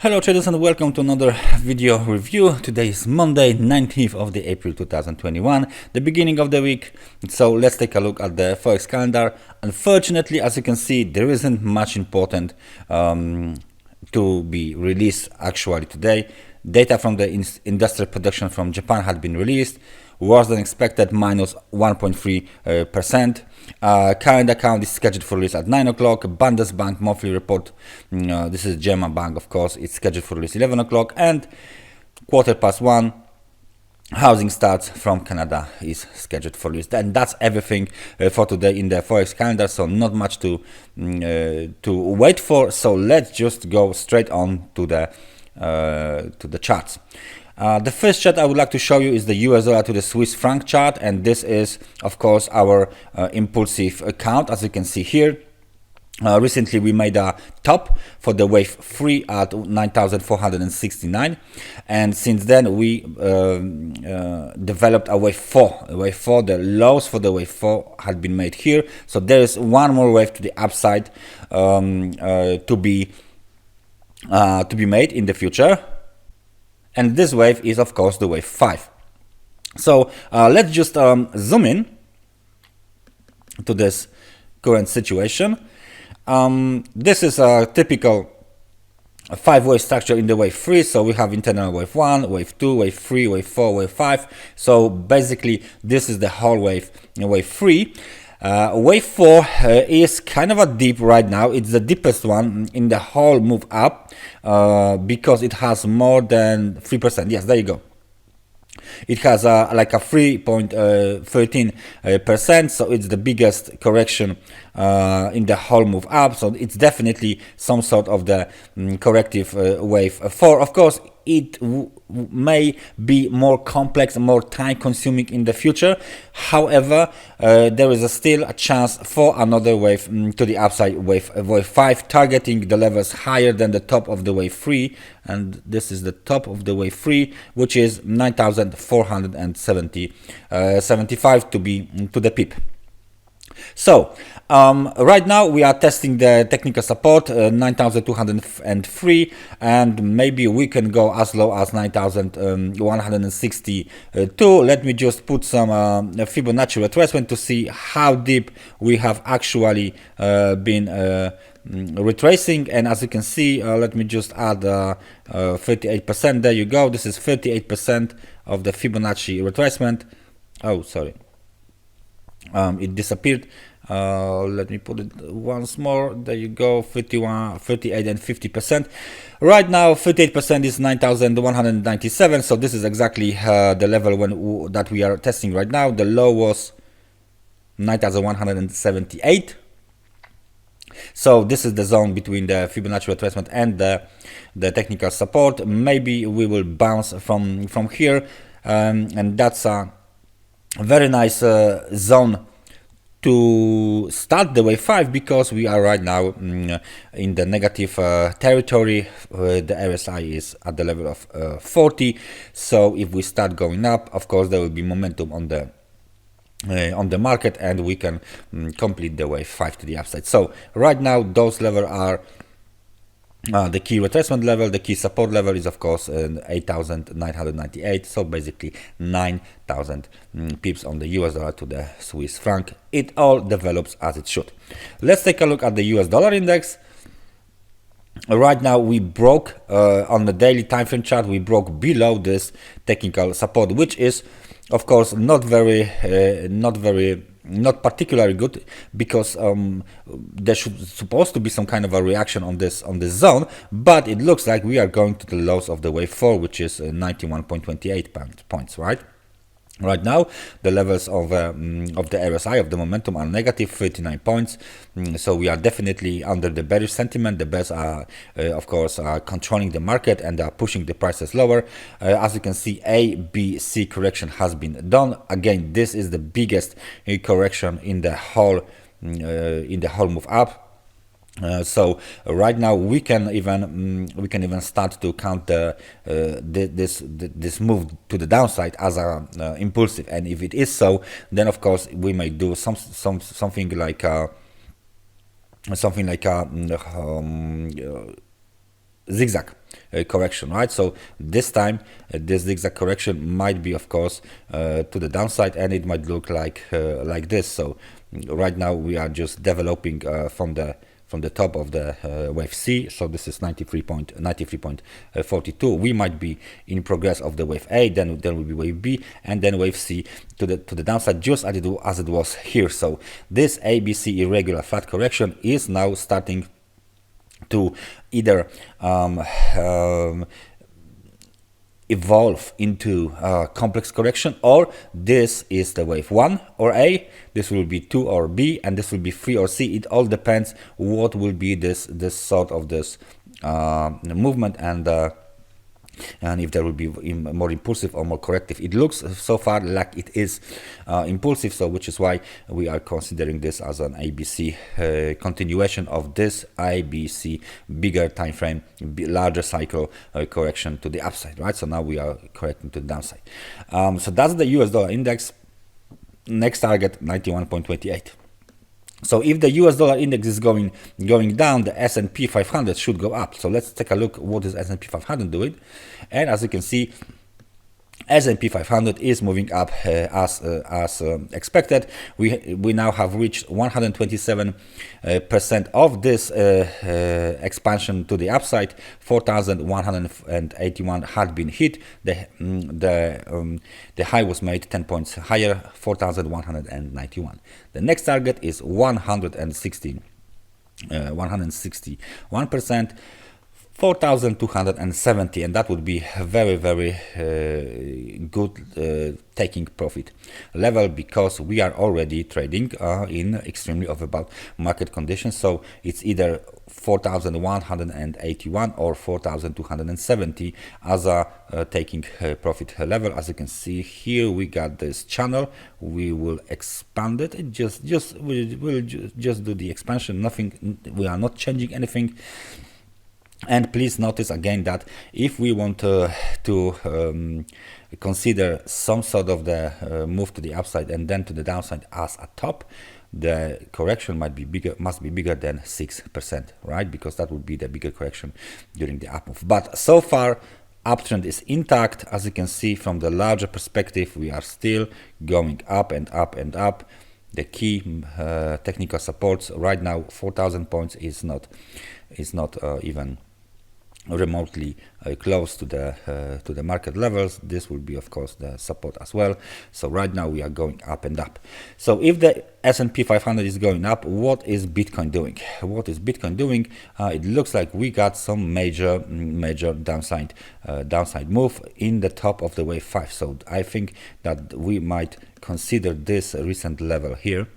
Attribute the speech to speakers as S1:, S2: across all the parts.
S1: Hello traders and welcome to another video review. Today is Monday 19th of the April 2021, the beginning of the week. So let's take a look at the Forex calendar. Unfortunately, as you can see, there isn't much important to be released actually today. Data from the industrial production from Japan had been released, worse than expected, minus 1.3%. Current account is scheduled for release at 9 o'clock. Bundesbank monthly report, this is German bank, of course, it's scheduled for release 11 o'clock. And 1:15, housing starts from Canada is scheduled for release. And that's everything for today in the Forex calendar, so not much to wait for. So let's just go straight on to the charts. The first chart I would like to show you is the US dollar to the Swiss franc chart, and this is of course our impulsive account. As you can see here, recently we made a top for the wave 3 at 9,469, and since then we developed a wave 4. Wave 4, the lows for the wave 4 had been made here, so there is one more wave to the upside to be made in the future. And this wave is of course the wave 5. So let's just zoom in to this current situation. This is a typical 5-wave structure in the wave 3. So we have internal wave 1, wave 2, wave 3, wave 4, wave 5. So basically this is the whole wave 3. Wave 4 is kind of a deep right now. It's the deepest one in the whole move up because it has more than 3%. Yes, there you go. It has like a 3.13%, so it's the biggest correction in the whole move up. So it's definitely some sort of the corrective wave 4. Of course, it may be more complex, more time consuming in the future. However, there is still a chance for another wave to the upside, wave 5, targeting the levels higher than the top of the wave 3. And this is the top of the wave 3, which is 9,475 to be to the pip. So right now we are testing the technical support 9,203, and maybe we can go as low as 9,162. Let me just put some Fibonacci retracement to see how deep we have actually been retracing. And as you can see, let me just add 38%. There you go. This is 38% of the Fibonacci retracement. Oh, sorry. It disappeared. Let me put it once more. There you go. 51, 38 and 50%. Right now 38% is 9,197. So this is exactly the level that we are testing right now. The low was 9,178. So this is the zone between the Fibonacci retracement and the technical support. Maybe we will bounce from here, and that's a very nice zone to start the wave 5, because we are right now in the negative territory. The RSI is at the level of 40. So if we start going up, of course there will be momentum on the market, and we can complete the wave 5 to the upside. So right now those levels are the key retracement level. The key support level is of course 8,998. So basically 9,000 pips on the US dollar to the Swiss franc. It all develops as it should. Let's take a look at the US dollar index. Right now we broke on the daily time frame chart, we broke below this technical support, which is of course not particularly good, because there supposed to be some kind of a reaction on this zone, but it looks like we are going to the lows of the wave 4, which is 91.28 points, right? Right now the levels of the RSI, of the momentum, are negative 39 points. So we are definitely under the bearish sentiment. The bears are of course controlling the market and are pushing the prices lower. As you can see, A, B, C correction has been done. Again, this is the biggest correction in the whole move up. So right now we can even start to count this move to the downside as a impulsive, and if it is so, then of course we may do something like zigzag correction, right? So this time this zigzag correction might be, of course, to the downside, and it might look like this. So right now we are just developing from the top of the wave C. So this is 93.42. We might be in progress of the wave A, then will be wave B, and then wave C to the downside, just as it was here. So this ABC irregular flat correction is now starting to either evolve into complex correction, or this is the wave 1 or A, this will be 2 or B, and this will be 3 or C. It all depends what will be this sort of this movement, and if there will be more impulsive or more corrective. It looks so far like it is impulsive, so which is why we are considering this as an ABC continuation of this ABC bigger time frame, larger cycle correction to the upside, right? So now we are correcting to the downside. So that's the US dollar index. Next target 91.28. So if the US dollar index is going down, the S&P 500 should go up. So let's take a look what is S&P 500 doing. And as you can see, S&P 500 is moving up as expected. We now have reached 127% of this expansion to the upside. 4,181 had been hit. The high was made 10 points higher, 4,191. The next target is 161%. 4,270, and that would be a very good taking profit level, because we are already trading in extremely overbought market conditions. So it's either 4,181 or 4,270 as a taking profit level. As you can see here, we got this channel. We will expand it. We'll just do the expansion. Nothing. We are not changing anything. And please notice again that if we want to consider some sort of the move to the upside and then to the downside as a top, the correction must be bigger than 6%, right? Because that would be the bigger correction during the up move. But so far, uptrend is intact. As you can see from the larger perspective, we are still going up and up and up. The key technical supports right now, 4,000 points, is not even remotely close to the market levels. This will be, of course, the support as well. So right now we are going up and up. So if the S&P 500 is going up, what is Bitcoin doing? What is Bitcoin doing? It looks like we got some major downside move in the top of the wave 5. So I think that we might consider this recent level here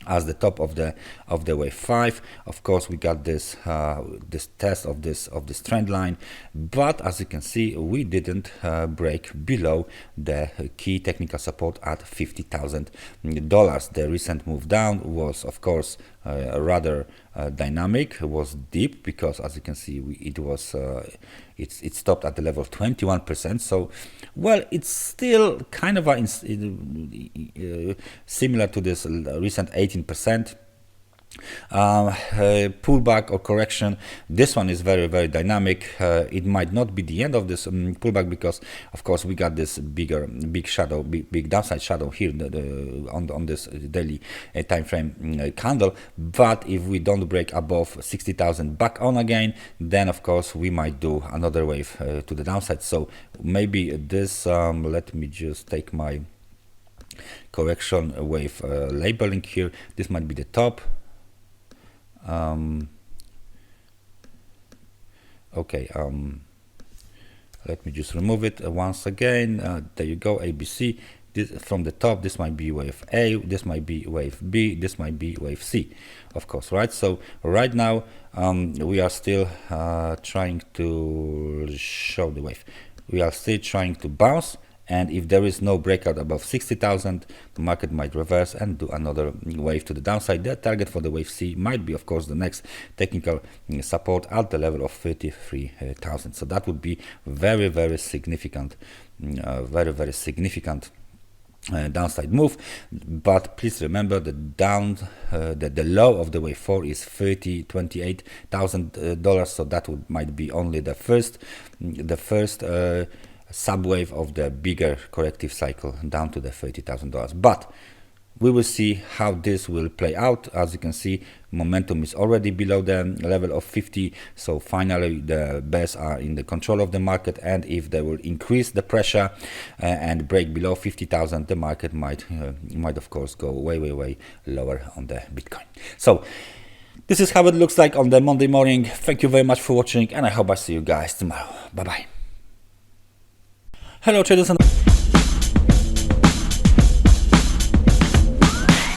S1: as the top of the wave 5. Of course, we got this test of this trend line, but as you can see, we didn't break below the key technical support at $50,000. The recent move down was, of course, rather dynamic. It was deep because, as you can see, it stopped at the level of 21%. So, well, it's still kind of similar to this recent 18% pullback or correction. This one is very dynamic. It might not be the end of this pullback, because of course we got this big downside shadow here on this daily time frame candle. But if we don't break above 60,000 back on again, then of course we might do another wave to the downside. So maybe this let me just take my correction wave labeling here. This might be the top. Okay, let me just remove it once again. There you go, ABC. This, from the top, this might be wave A, this might be wave B, this might be wave C, of course, right? So right now we are still trying to show the wave. We are still trying to bounce. And if there is no breakout above 60,000, the market might reverse and do another wave to the downside. The target for the wave C might be, of course, the next technical support at the level of 33,000. So that would be very significant, very significant downside move, but please remember the the low of the wave 4 is $28,000, so that might be only the first subwave of the bigger corrective cycle down to the $30,000. But we will see how this will play out. As you can see, momentum is already below the level of 50, so finally the bears are in the control of the market, and if they will increase the pressure and break below 50,000, the market might of course go way lower on the Bitcoin. So this is how it looks like on the Monday morning. Thank you very much for watching, and I hope I see you guys tomorrow. Bye bye. Hello traders and